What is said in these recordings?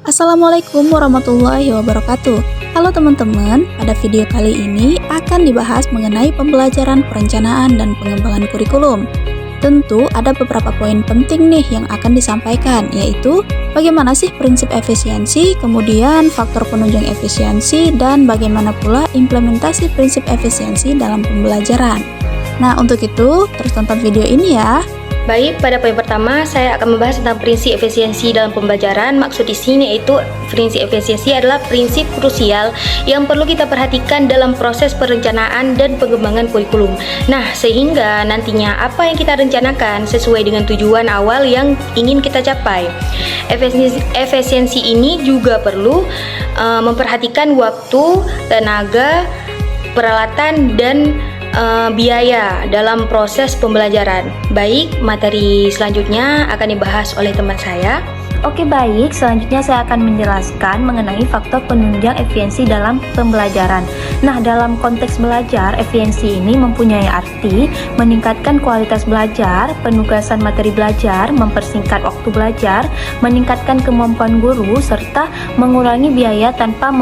Assalamualaikum warahmatullahi wabarakatuh. Halo teman-teman, pada video kali ini akan dibahas mengenai pembelajaran perencanaan dan pengembangan kurikulum. Tentu ada beberapa poin penting nih yang akan disampaikan, yaitu bagaimana sih prinsip efisiensi, kemudian faktor penunjang efisiensi, dan bagaimana pula implementasi prinsip efisiensi dalam pembelajaran. Nah, untuk itu, terus tonton video ini ya. Baik, pada poin pertama saya akan membahas tentang prinsip efisiensi dalam pembelajaran. Maksud di sini yaitu prinsip efisiensi adalah prinsip krusial yang perlu kita perhatikan dalam proses perencanaan dan pengembangan kurikulum. Nah, sehingga nantinya apa yang kita rencanakan sesuai dengan tujuan awal yang ingin kita capai. Efisiensi ini juga perlu memperhatikan waktu, tenaga, peralatan, dan biaya dalam proses pembelajaran. Baik, materi selanjutnya akan dibahas oleh teman saya. Oke baik, selanjutnya saya akan menjelaskan mengenai faktor penunjang efisiensi dalam pembelajaran. Nah, dalam konteks belajar, efisiensi ini mempunyai arti meningkatkan kualitas belajar, penugasan materi belajar, mempersingkat waktu belajar, meningkatkan kemampuan guru, serta mengurangi biaya tanpa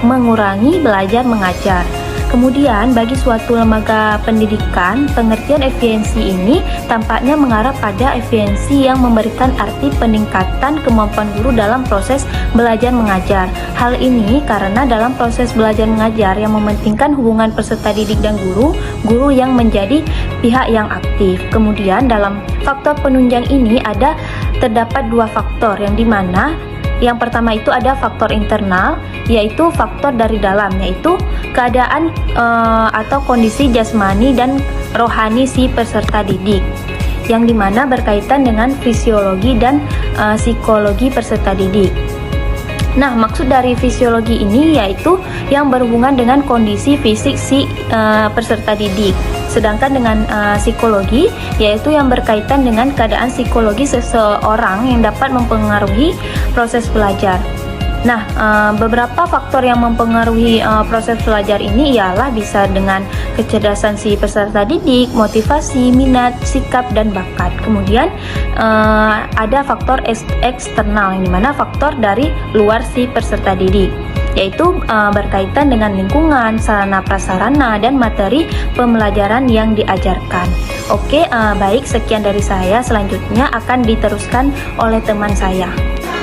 mengurangi belajar mengajar. Kemudian, bagi suatu lembaga pendidikan, pengertian efisiensi ini tampaknya mengarah pada efisiensi yang memberikan arti peningkatan kemampuan guru dalam proses belajar mengajar. Hal ini karena dalam proses belajar mengajar yang mementingkan hubungan peserta didik dan guru yang menjadi pihak yang aktif. Kemudian, dalam faktor penunjang ini terdapat dua faktor yang dimana yang pertama itu ada faktor internal, yaitu faktor dari dalam, yaitu keadaan atau kondisi jasmani dan rohani si peserta didik, yang dimana berkaitan dengan fisiologi dan psikologi peserta didik. Nah, maksud dari fisiologi ini yaitu yang berhubungan dengan kondisi fisik si peserta didik. Sedangkan dengan psikologi yaitu yang berkaitan dengan keadaan psikologi seseorang yang dapat mempengaruhi proses belajar. Nah, beberapa faktor yang mempengaruhi proses belajar ini ialah bisa dengan kecerdasan si peserta didik, motivasi, minat, sikap, dan bakat. Kemudian ada faktor eksternal, yang dimana faktor dari luar si peserta didik, yaitu berkaitan dengan lingkungan, sarana prasarana, dan materi pembelajaran yang diajarkan. Oke, baik, sekian dari saya. Selanjutnya akan diteruskan oleh teman saya.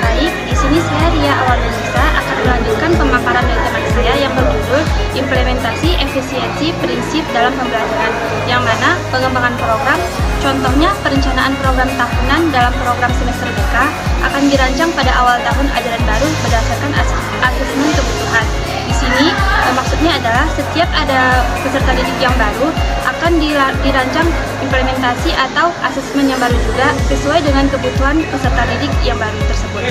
Baik, di sini saya Ria Awalusa akan melanjutkan pemaparan dari teman saya yang berjudul Implementasi Efisiensi Prinsip dalam Pembelajaran, yang mana pengembangan program, contohnya perencanaan program tahunan dalam program semester BK akan dirancang pada awal tahun ajaran baru berdasarkan asesmen kebutuhan. Di sini maksudnya adalah setiap ada peserta didik yang baru akan dirancang implementasi atau asesmen yang baru juga sesuai dengan kebutuhan peserta didik yang baru tersebut.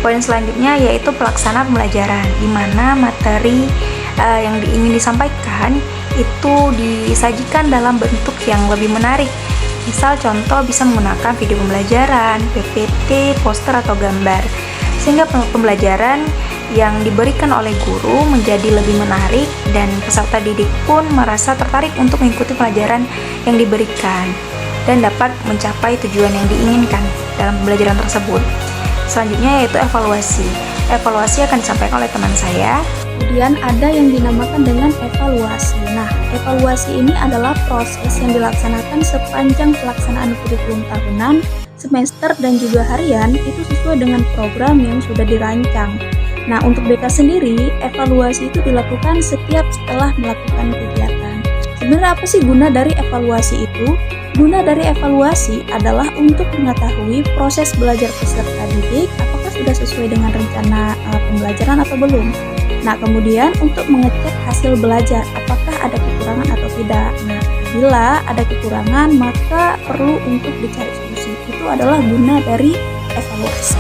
Poin selanjutnya yaitu pelaksana pembelajaran, di mana materi yang ingin disampaikan itu disajikan dalam bentuk yang lebih menarik. Misal contoh bisa menggunakan video pembelajaran, PPT, poster, atau gambar, sehingga pembelajaran yang diberikan oleh guru menjadi lebih menarik dan peserta didik pun merasa tertarik untuk mengikuti pelajaran yang diberikan dan dapat mencapai tujuan yang diinginkan dalam pembelajaran tersebut. Selanjutnya yaitu evaluasi. Evaluasi akan disampaikan oleh teman saya. Kemudian ada yang dinamakan dengan evaluasi. Nah, evaluasi ini adalah proses yang dilaksanakan sepanjang pelaksanaan kurikulum tahunan, semester, dan juga harian itu sesuai dengan program yang sudah dirancang. Nah, untuk BK sendiri, evaluasi itu dilakukan setiap setelah melakukan kegiatan. Sebenarnya apa sih guna dari evaluasi itu? Guna dari evaluasi adalah untuk mengetahui proses belajar peserta didik apakah sudah sesuai dengan rencana pembelajaran atau belum. Nah, kemudian untuk mengecek hasil belajar apakah ada kekurangan atau tidak. Nah, bila ada kekurangan maka perlu untuk dicari solusi. Itu adalah guna dari evaluasi.